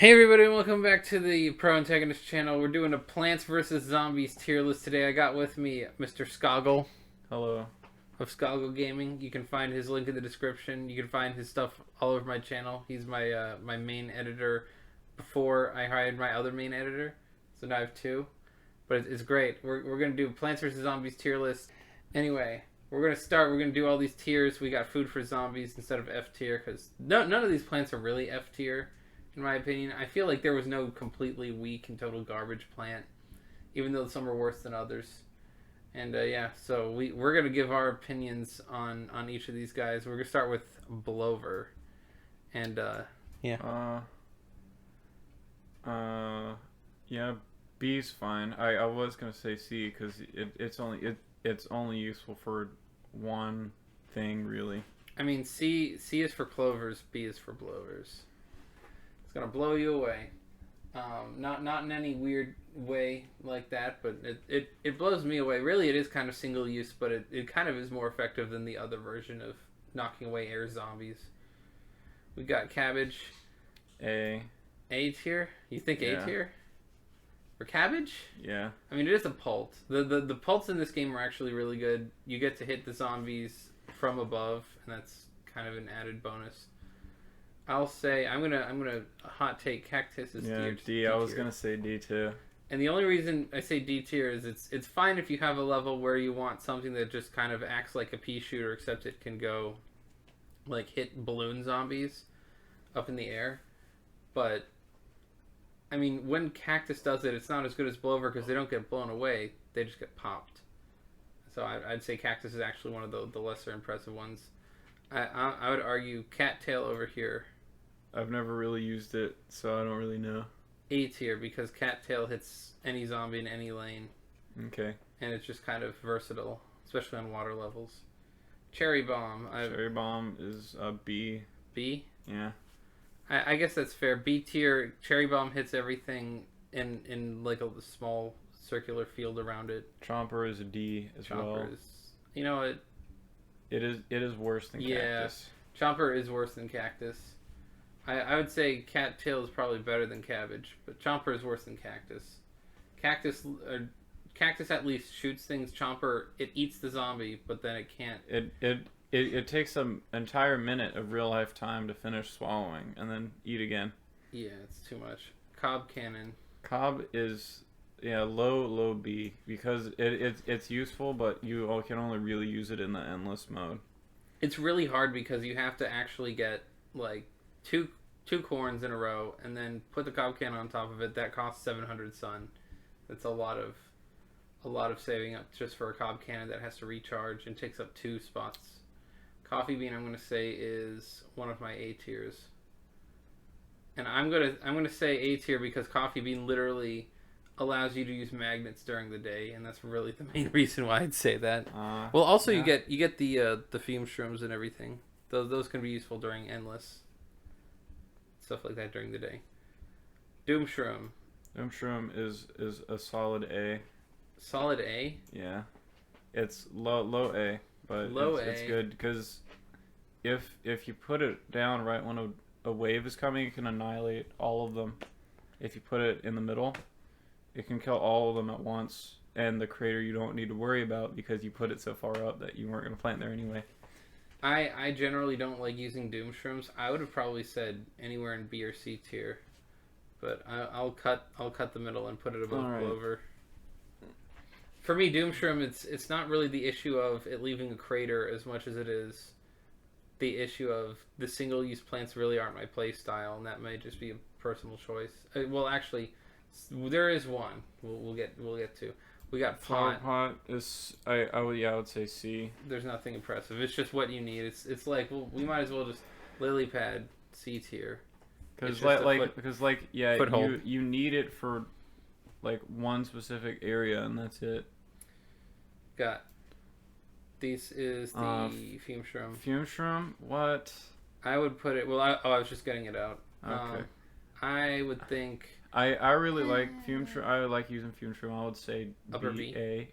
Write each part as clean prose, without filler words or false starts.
Hey everybody, welcome back to the Pro Antagonist channel. We're doing a Plants vs. Zombies tier list today. I got with me Mr. Skoggle. Hello. Of Skoggle Gaming. You can find his link in the description. You can find his stuff all over my channel. He's my my main editor before I hired my other main editor. So now I have two. But it's great. We're going to do Plants vs. Zombies tier list. Anyway, we're going to start. We're going to do all these tiers. We got food for zombies instead of F tier because none of these plants are really F tier. In my opinion, I feel like there was no completely weak and total garbage plant, even though some are worse than others. And yeah, so we're gonna give our opinions on each of these guys. We're gonna start with Blover, and yeah. Yeah, B's fine. I was gonna say C because it's only useful for one thing really. I mean, C is for clovers, B is for blowers. It's gonna blow you away. Not in any weird way like that, but it blows me away. Really, it is kind of single use, but it kind of is more effective than the other version of knocking away air zombies. We got Cabbage. A tier? You think yeah. A tier? For Cabbage? Yeah. I mean, it is a pult. The pults in this game are actually really good. You get to hit the zombies from above, and that's kind of an added bonus. I'll say I'm gonna hot take Cactus is D. I was gonna say D too. And the only reason I say D tier is it's fine if you have a level where you want something that just kind of acts like a Peashooter, except it can go like hit balloon zombies up in the air. But I mean, when Cactus does it, it's not as good as Blover because they don't get blown away; they just get popped. So I'd say Cactus is actually one of the lesser impressive ones. I would argue Cattail over here. I've never really used it, so I don't really know. A tier because Cattail hits any zombie in any lane. Okay. And it's just kind of versatile, especially on water levels. Cherry Bomb. Cherry Bomb is a B. B? Yeah. I guess that's fair. B tier. Cherry Bomb hits everything in like a small circular field around it. Chomper is a D as well. Chomper is, you know it. It is worse than Cactus. Chomper is worse than Cactus. I would say Cattail is probably better than Cabbage, but Chomper is worse than Cactus. Cactus at least shoots things. Chomper, it eats the zombie, but then it can't. It takes an entire minute of real life time to finish swallowing and then eat again. Yeah, it's too much. Cobb Cannon. Cobb is low B because it's useful, but you can only really use it in the endless mode. It's really hard because you have to actually get like two corns in a row and then put the Cobb Cannon on top of it. That costs 700 sun. That's a lot of saving up just for a Cobb Cannon that has to recharge and takes up 2 spots. Coffee Bean, I'm gonna say, is one of my A tiers, and I'm gonna say A tier because Coffee Bean literally allows you to use magnets during the day, and that's really the main reason why I'd say that. Well, also yeah. you get the fume shrooms and everything. Those can be useful during endless stuff like that during the day. Doom Shroom. Doom Shroom is a solid A. Solid A? Yeah, it's low A, but it's good because if you put it down right when a wave is coming, it can annihilate all of them. If you put it in the middle, it can kill all of them at once, and the crater you don't need to worry about because you put it so far up that you weren't going to plant there anyway. I generally don't like using Doom Shrooms. I would have probably said anywhere in B or C tier, but I'll cut the middle and put it above Blover. For me, Doom Shroom, it's not really the issue of it leaving a crater as much as it is the issue of the single-use plants really aren't my play style, and that may just be a personal choice. Well, actually, there is one. We'll get to. We got Pot. Pot is I would say C. There's nothing impressive. It's just what you need. It's like, well, we might as well just lily pad C tier. Because you need it for like one specific area, and that's it. Got. This is the Fume Shroom. Fume Shroom? What? I would put it. Well, I was just getting it out. Okay. I would think. I really like Fume Shroom. I like using Fume Shroom. I would say upper B.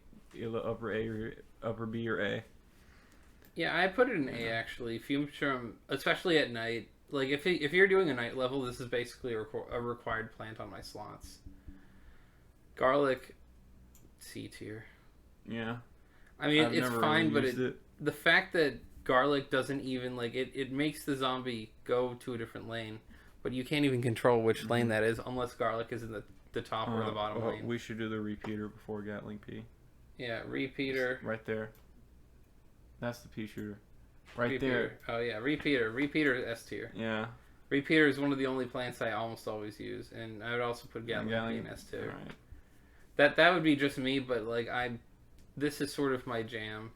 Upper B or A. Yeah, I put it in A actually. Fume Shroom, especially at night, Like, if you're doing a night level, this is basically a required plant on my slots. Garlic, C tier. Yeah. I mean, it's fine, but the fact that garlic doesn't even, like, it makes the zombie go to a different lane, but you can't even control which lane that is unless garlic is in the top or the bottom lane. We should do the repeater before Gatling P. Yeah, repeater. Right there. That's the Peashooter. Right there. Oh, yeah, repeater. Repeater is S tier. Yeah. Repeater is one of the only plants I almost always use, and I would also put Gatling P in S tier. Right. That would be just me, but, like, this is sort of my jam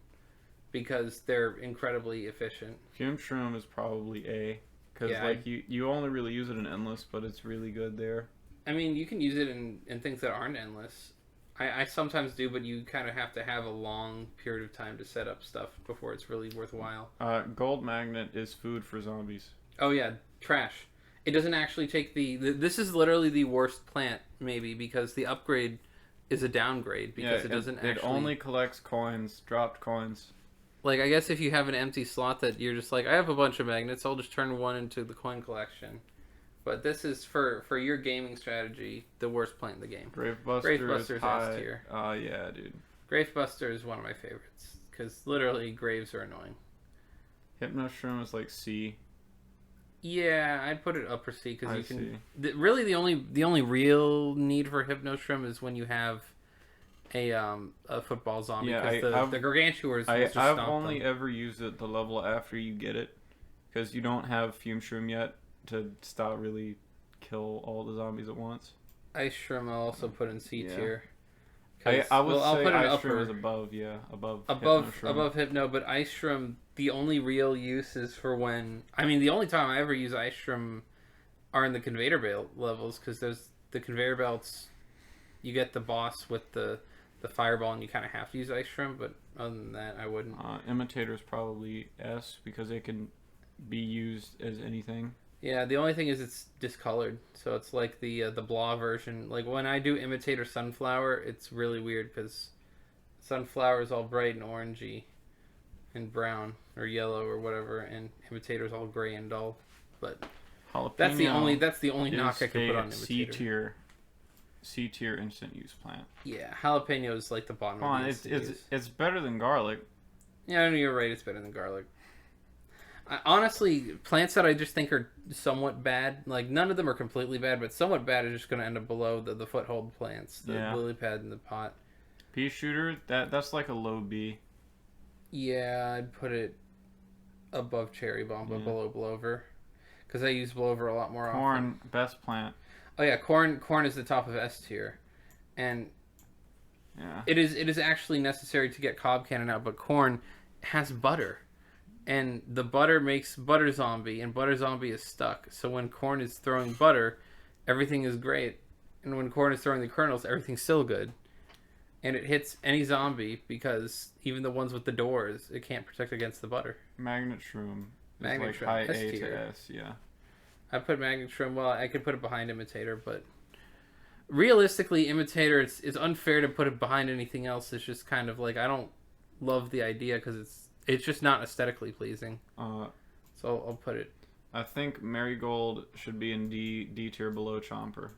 because they're incredibly efficient. Fume Shroom is probably A, because you only really use it in Endless, but it's really good there. I mean, you can use it in things that aren't Endless. I sometimes do, but you kind of have to have a long period of time to set up stuff before it's really worthwhile. Gold Magnet is food for zombies. Oh yeah, trash. It doesn't actually take this is literally the worst plant, maybe, because the upgrade is a downgrade because it doesn't actually... It only collects coins, dropped coins. Like, I guess if you have an empty slot that you're just like, I have a bunch of magnets, I'll just turn one into the coin collection. But this is, for your gaming strategy, the worst plant in the game. Gravebuster is S tier. Oh, yeah, dude. Gravebuster is one of my favorites, because literally graves are annoying. Hypnoshroom is like C. Yeah, I'd put it upper C because you can. Really, the only real need for Hypnoshroom is when you have a football zombie. Yeah, the Gargantuars. I've only ever used it the level after you get it, because you don't have Fume Shroom yet to stop really kill all the zombies at once. Ice Shroom I'll also put in C tier. I would say Ice Shroom is above Hypno, but Ice Shroom, the only real use is for when... I mean, the only time I ever use Ice Shroom are in the conveyor belt levels, because the conveyor belts, you get the boss with the fireball, and you kind of have to use Ice Shroom, but other than that, I wouldn't. Imitator is probably S, because it can be used as anything. Yeah, the only thing is it's discolored, so it's like the blah version. Like, when I do Imitator Sunflower, it's really weird, because Sunflower is all bright and orangey and brown or yellow or whatever, and Imitator's all gray and dull. But that's the only knock I can put on Imitator. C tier instant use plant. Yeah, jalapeno is like the bottom. It's better than garlic. Yeah, you're right. It's better than garlic. Honestly, plants that I just think are somewhat bad, like none of them are completely bad, but somewhat bad, are just going to end up below the foothold plants, the lily pad and the pot. Peashooter, that's like a low B. Yeah, I'd put it above cherry bomb, but below blover, because I use blover a lot more often. Corn, best plant. Oh yeah, corn is the top of S tier, and it is actually necessary to get Cobb Cannon out, but corn has butter. And the butter makes butter zombie, and butter zombie is stuck. So when corn is throwing butter, everything is great. And when corn is throwing the kernels, everything's still good. And it hits any zombie, because even the ones with the doors, it can't protect against the butter. Magnet Shroom is like high A to S, yeah. I put Magnet Shroom, well, I could put it behind Imitator, but realistically, Imitator, it's unfair to put it behind anything else. It's just kind of like, I don't love the idea, because it's just not aesthetically pleasing. So I'll put it. I think Marigold should be in D tier below Chomper.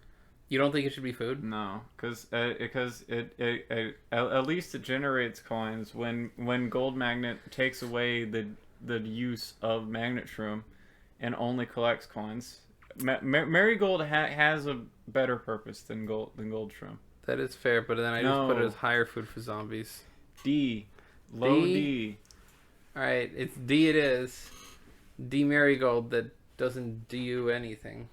You don't think it should be food? No, because it at least it generates coins. When Gold Magnet takes away the use of Magnet Shroom and only collects coins, Marigold has a better purpose than Gold Shroom. That is fair, but then I just put it as higher food for zombies. D. Low D. Alright, it's D it is. D Marigold that doesn't do anything.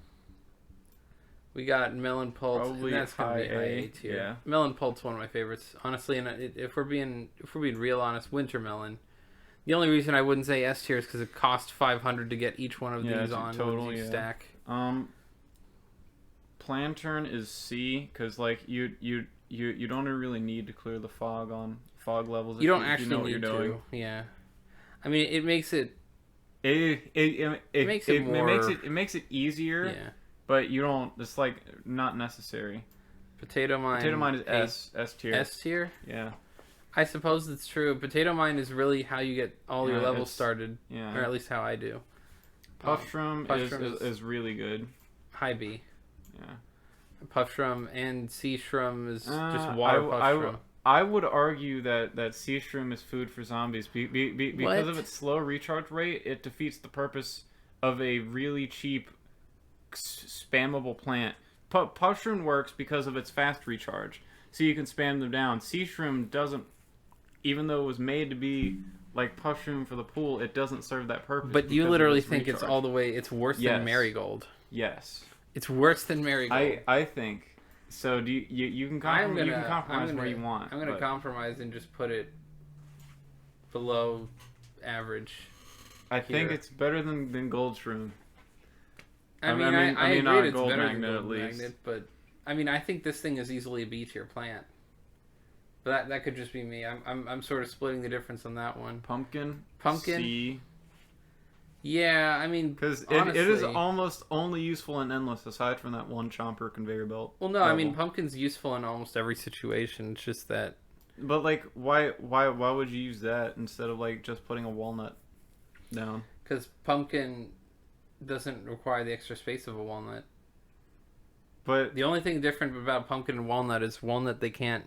We got Melon Pulse, probably and that's gonna be high A tier. Yeah. Melon Pulse, one of my favorites, honestly. And if we're being real honest, Winter Melon. The only reason I wouldn't say S tier is because it costs 500 to get each one of these on totally stack. Plantern is C, because like you don't really need to clear the fog levels. You don't actually need to. Yeah. I mean, it makes it. It makes it easier. Yeah. But you don't. It's like not necessary. Potato Mine is S tier. S tier. Yeah. I suppose it's true. Potato Mine is really how you get all your levels started. Yeah. Or at least how I do. Puff Shroom is really good. High B. Yeah. Puff Shroom and Sea Shroom is just water Puff Shroom. I would argue that Sea Shroom is food for zombies because of its slow recharge rate. It defeats the purpose of a really cheap, spammable plant. Puff Shroom works because of its fast recharge, so you can spam them down. Sea Shroom doesn't, even though it was made to be like Puff Shroom for the pool, it doesn't serve that purpose. But you literally think recharge. It's all the way, it's worse than Marigold. Yes. It's worse than Marigold. I think. So do you can compromise where you want. I'm gonna compromise and just put it below average. I think it's better than Gold Shroom. I mean, I agree it's better than Gold Magnet, but I mean, I think this thing is easily a B tier plant. But that could just be me. I'm sort of splitting the difference on that one. Pumpkin. C. Yeah, I mean, because it is almost only useful in Endless, aside from that one Chomper conveyor belt. Well, no, level. I mean, Pumpkin's useful in almost every situation. It's just that. But like, why would you use that instead of like just putting a walnut down? Because Pumpkin doesn't require the extra space of a walnut. But the only thing different about Pumpkin and Walnut is Walnut they can't,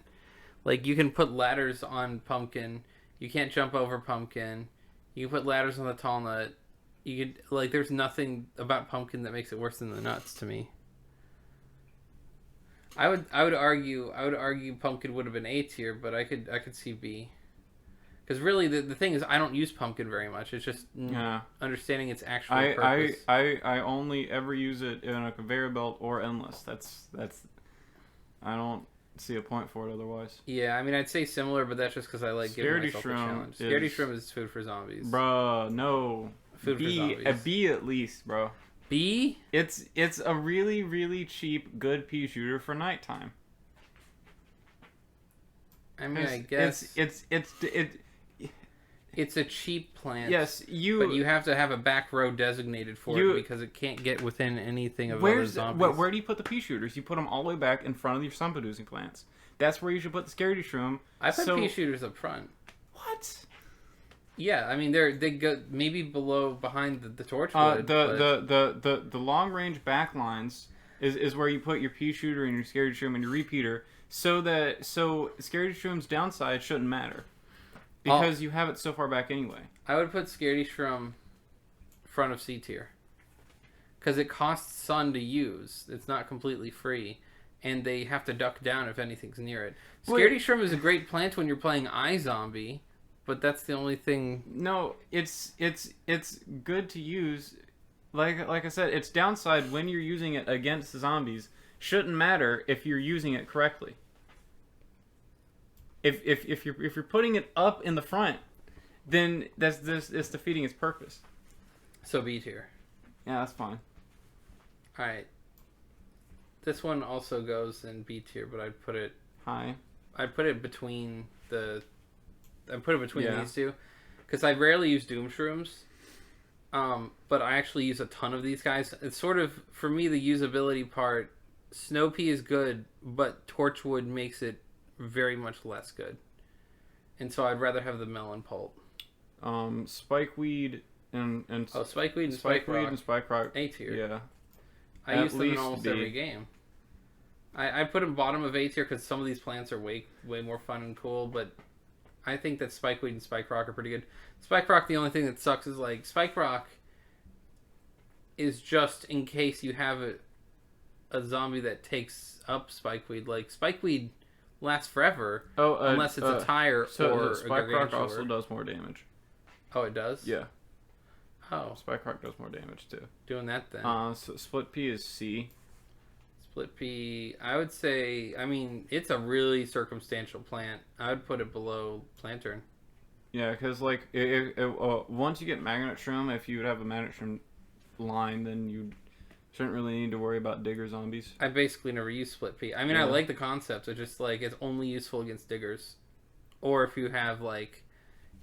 like, you can put ladders on Pumpkin. You can't jump over Pumpkin. You can put ladders on the Tall Nut. You could, like, there's nothing about Pumpkin that makes it worse than the nuts to me. I would argue Pumpkin would have been A tier, but I could see B. Because really the thing is I don't use Pumpkin very much. It's just understanding its actual purpose. I only ever use it in a conveyor belt or Endless. That's I don't see a point for it otherwise. Yeah, I mean I'd say similar, but that's just because I like giving myself a challenge. Scaredy Shroom is food for zombies. Bruh, no. Food for zombies. A B at least, bro. B? It's a really, really cheap, good Peashooter for nighttime. I mean, I guess it's a cheap plant. Yes, but you have to have a back row designated for it because it can't get within anything of other zombies. Where do you put the Peashooters? You put them all the way back in front of your sun-producing plants. That's where you should put the Scaredy Shroom. I put Peashooters up front. What? Yeah, I mean they go maybe behind the Torchwood. The long range backlines is where you put your Peashooter and your Scaredy Shroom and your Repeater, so Scaredy Shroom's downside shouldn't matter because you have it so far back anyway. I would put Scaredy Shroom front of C tier because it costs sun to use. It's not completely free, and they have to duck down if anything's near it. Scaredy Shroom is a great plant when you're playing iZombie. But that's the only thing. No, it's good to use. Like I said, its downside when you're using it against zombies shouldn't matter if you're using it correctly. If you're putting it up in the front, then it's defeating its purpose. So B tier. Yeah, that's fine. All right. This one also goes in B tier, but I'd put it high. I'd put it between these two, because I rarely use Doom Shrooms, but I actually use a ton of these guys. It's sort of, for me, the usability part, Snow Pea is good, but Torchwood makes it very much less good. And so I'd rather have the Melon Pulp. Spikeweed and Spikeweed and Spike Rock. A tier. Yeah. I use them in almost every game. I put them bottom of A tier because some of these plants are way more fun and cool, but I think that Spikeweed and Spike Rock are pretty good. Spike Rock, the only thing that sucks is, like, Spike Rock is just in case you have a zombie that takes up Spikeweed. Like, Spikeweed lasts forever unless it's a tire or a Spike Rock also does more damage. Oh, it does? Yeah. Oh. Spike Rock does more damage, too. Doing that, then. So Split Pea is C. Split Pea, I would say, I mean, it's a really circumstantial plant. I would put it below Plantern. Yeah, because, like, once you get Magnet Shroom, if you would have a Magnet Shroom line, then you shouldn't really need to worry about digger zombies. I basically never use Split Pea. I mean, I like the concept. It's just, like, it's only useful against diggers. Or if you have, like,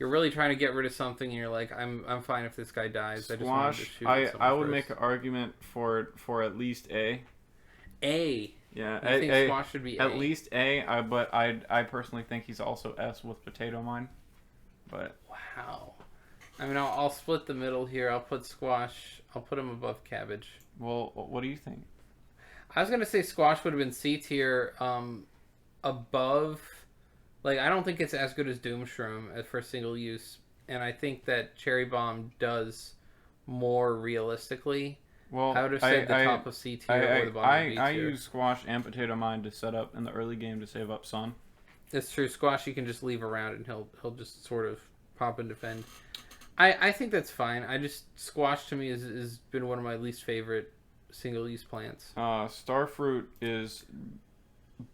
you're really trying to get rid of something and you're like, I'm fine if this guy dies. Squash, I just wanted to shoot I would first. Make an argument for at least A. A. Yeah, I think Squash should be at A. least A. But I personally think he's also S with Potato Mine. But wow, I mean, I'll split the middle here. I'll put Squash. I'll put him above Cabbage. Well, what do you think? I was gonna say Squash would have been C tier, above. Like, I don't think it's as good as Doomshroom for single use, and I think that Cherry Bomb does more realistically. Well, I would have said the top of C tier or the bottom of B tier. I use Squash and Potato Mine to set up in the early game to save up Sun. That's true. Squash you can just leave around and he'll just sort of pop and defend. I think that's fine. Squash to me has been one of my least favorite single use plants. Starfruit is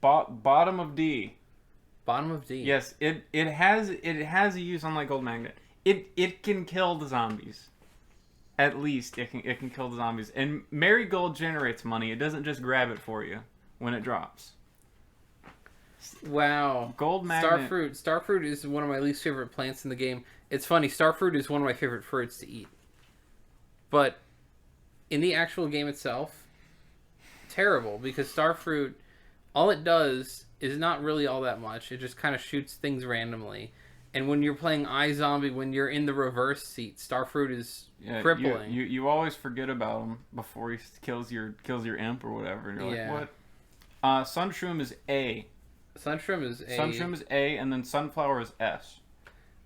bottom of D. Bottom of D. Yes, it has a use unlike Gold Magnet. It can kill the zombies. At least it can kill the zombies. And Marigold generates money. It doesn't just grab it for you when it drops. Wow. Gold Magnet. Starfruit is one of my least favorite plants in the game. It's funny, Starfruit is one of my favorite fruits to eat. But in the actual game itself, terrible, because Starfruit, all it does is not really all that much. It just kind of shoots things randomly. And when you're playing iZombie, when you're in the reverse seat, Starfruit is crippling. You always forget about him before he kills your imp or whatever. And you're like, what? Sunshroom is A. Sunshroom is A. Sunshroom is A, and then Sunflower is S.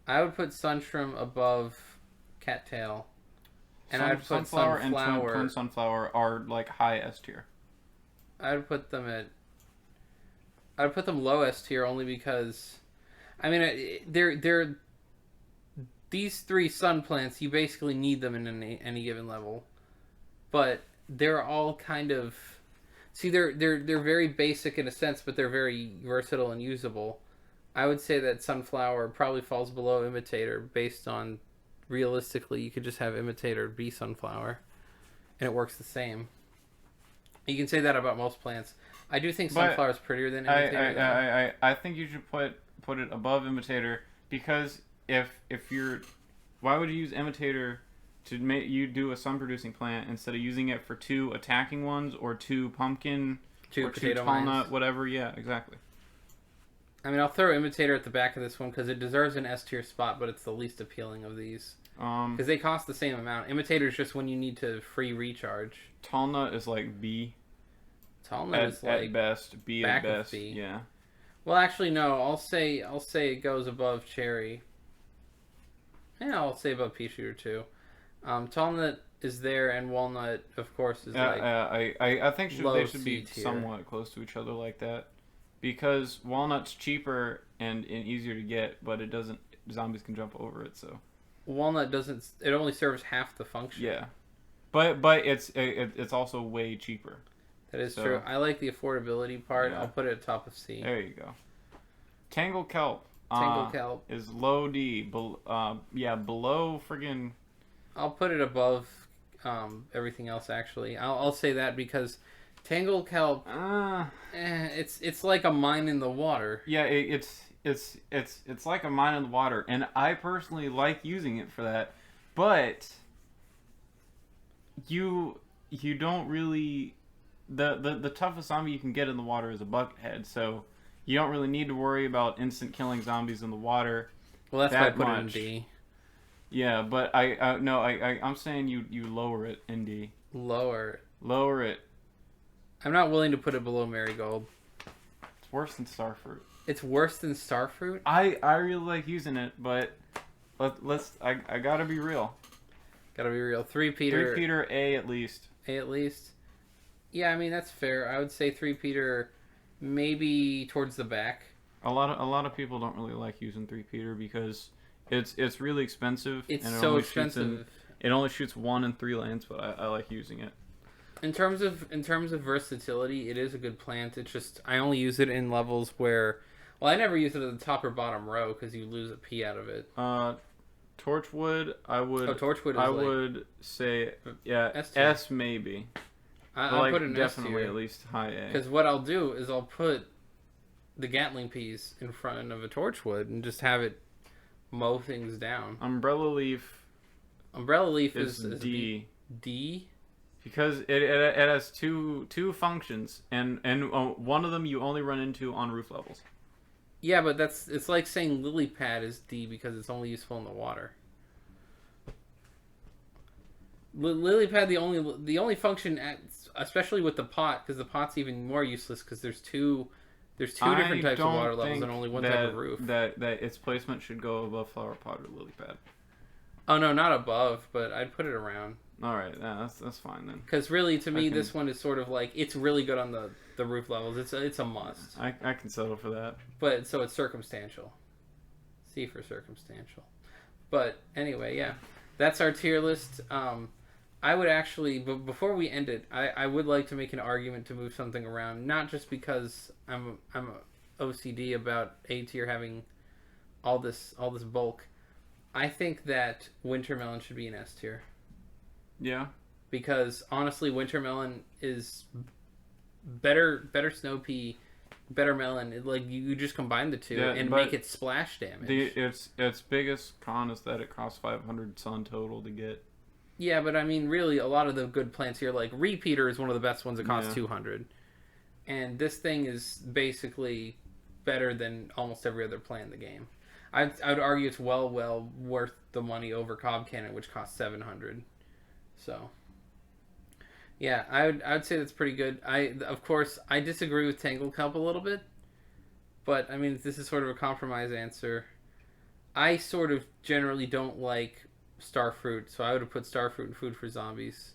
I would put Sunshroom above Cattail. And I'd put Sunflower and Twin Sunflower are like high S tier. I'd put them low S tier only because, I mean, they're these three sun plants. You basically need them in any given level, but they're all kind of, they're very basic in a sense, but they're very versatile and usable. I would say that Sunflower probably falls below Imitator based on, realistically, you could just have Imitator be Sunflower, and it works the same. You can say that about most plants. I do think Sunflower is prettier than Imitator. I think you should put it above Imitator, because if you're, why would you use Imitator to make you do a sun producing plant instead of using it for 2 attacking ones or 2 pumpkin or 2 tall nut, whatever? Yeah, exactly. I mean, I'll throw Imitator at the back of this one because it deserves an S tier spot, but it's the least appealing of these. Because they cost the same amount. Imitator is just when you need to free recharge. Tall nut is like B. Tall nut is like at best, B at best. B. Yeah. Well, actually, no. I'll say it goes above Cherry. Yeah, I'll say above Peashooter too. Tall nut is there, and walnut, of course, is I think they should be tier. Somewhat close to each other like that, because walnut's cheaper and easier to get, but it doesn't. Zombies can jump over it, so. Walnut doesn't. It only serves half the function. Yeah, but it's also way cheaper. That is true. I like the affordability part. Yeah. I'll put it at top of C. There you go. Tangle Kelp. Kelp is low D. Below friggin'. I'll put it above everything else. Actually, I'll say that because Tangle Kelp. It's like a mine in the water. Yeah, it's like a mine in the water, and I personally like using it for that, but you don't really. The toughest zombie you can get in the water is a buckethead, so you don't really need to worry about instant killing zombies in the water. Well, that's why I put it in D. Yeah, but I'm saying you lower it in D. Lower it. I'm not willing to put it below Marigold. It's worse than Starfruit. It's worse than Starfruit? I really like using it, but I gotta be real. Gotta be real. 3-peater. 3-peater A at least. A at least. Yeah, I mean that's fair. I would say 3-peater maybe towards the back. A lot of people don't really like using 3-peater because it's really expensive. It's so expensive. It only shoots 1 in 3 lanes, but I like using it. In terms of versatility, it is a good plant. It's just I only use it in levels where, well, I never use it at the top or bottom row because you lose a P out of it. Torchwood, I would. Oh, Torchwood is I would say S maybe. I'll put an definitely S at least high A. Because what I'll do is I'll put the Gatling peas in front of a Torchwood and just have it mow things down. Umbrella Leaf is D. D? Because it has two functions, and one of them you only run into on roof levels. Yeah, but it's like saying Lily Pad is D because it's only useful in the water. lily pad, the only function, especially with the pot, because the pot's even more useless because there's two different types of water levels and only one type of roof. That its placement should go above flower pot or lily pad. Oh no, not above, but I'd put it around. All right, yeah, that's fine then. Because really, to me, this one is sort of like it's really good on the roof levels. It's a must. I can settle for that. But so it's circumstantial. C for circumstantial. But anyway, yeah, that's our tier list. I would actually, but before we end it, I would like to make an argument to move something around, not just because I'm OCD about A tier having all this bulk. I think that Winter Melon should be an S tier. Yeah. Because honestly, Winter Melon is better Snow Pea, better Melon. You just combine the two and make it splash damage. Its biggest con is that it costs 500 sun total to get. Yeah, but I mean, really, a lot of the good plants here, like Repeater is one of the best ones that costs 200. And this thing is basically better than almost every other plant in the game. I would argue it's well worth the money over Cobb Cannon, which costs 700. So, yeah, I would say that's pretty good. Of course, I disagree with Tangled Kelp a little bit. But, I mean, this is sort of a compromise answer. I sort of generally don't like Starfruit, so I would have put Starfruit in Food for Zombies.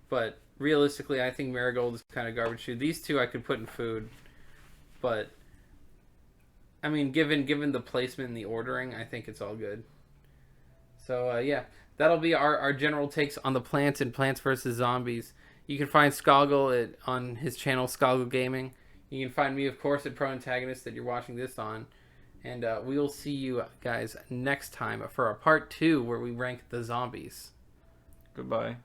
But realistically, I think Marigold is kind of garbage too. These two I could put in Food, but I mean, given the placement and the ordering, I think it's all good. So yeah, that'll be our general takes on the plants and Plants vs Zombies. You can find Skoggle on his channel Skoggle Gaming. You can find me, of course, at Pro Antagonist that you're watching this on. And we will see you guys next time for a part 2 where we rank the zombies. Goodbye.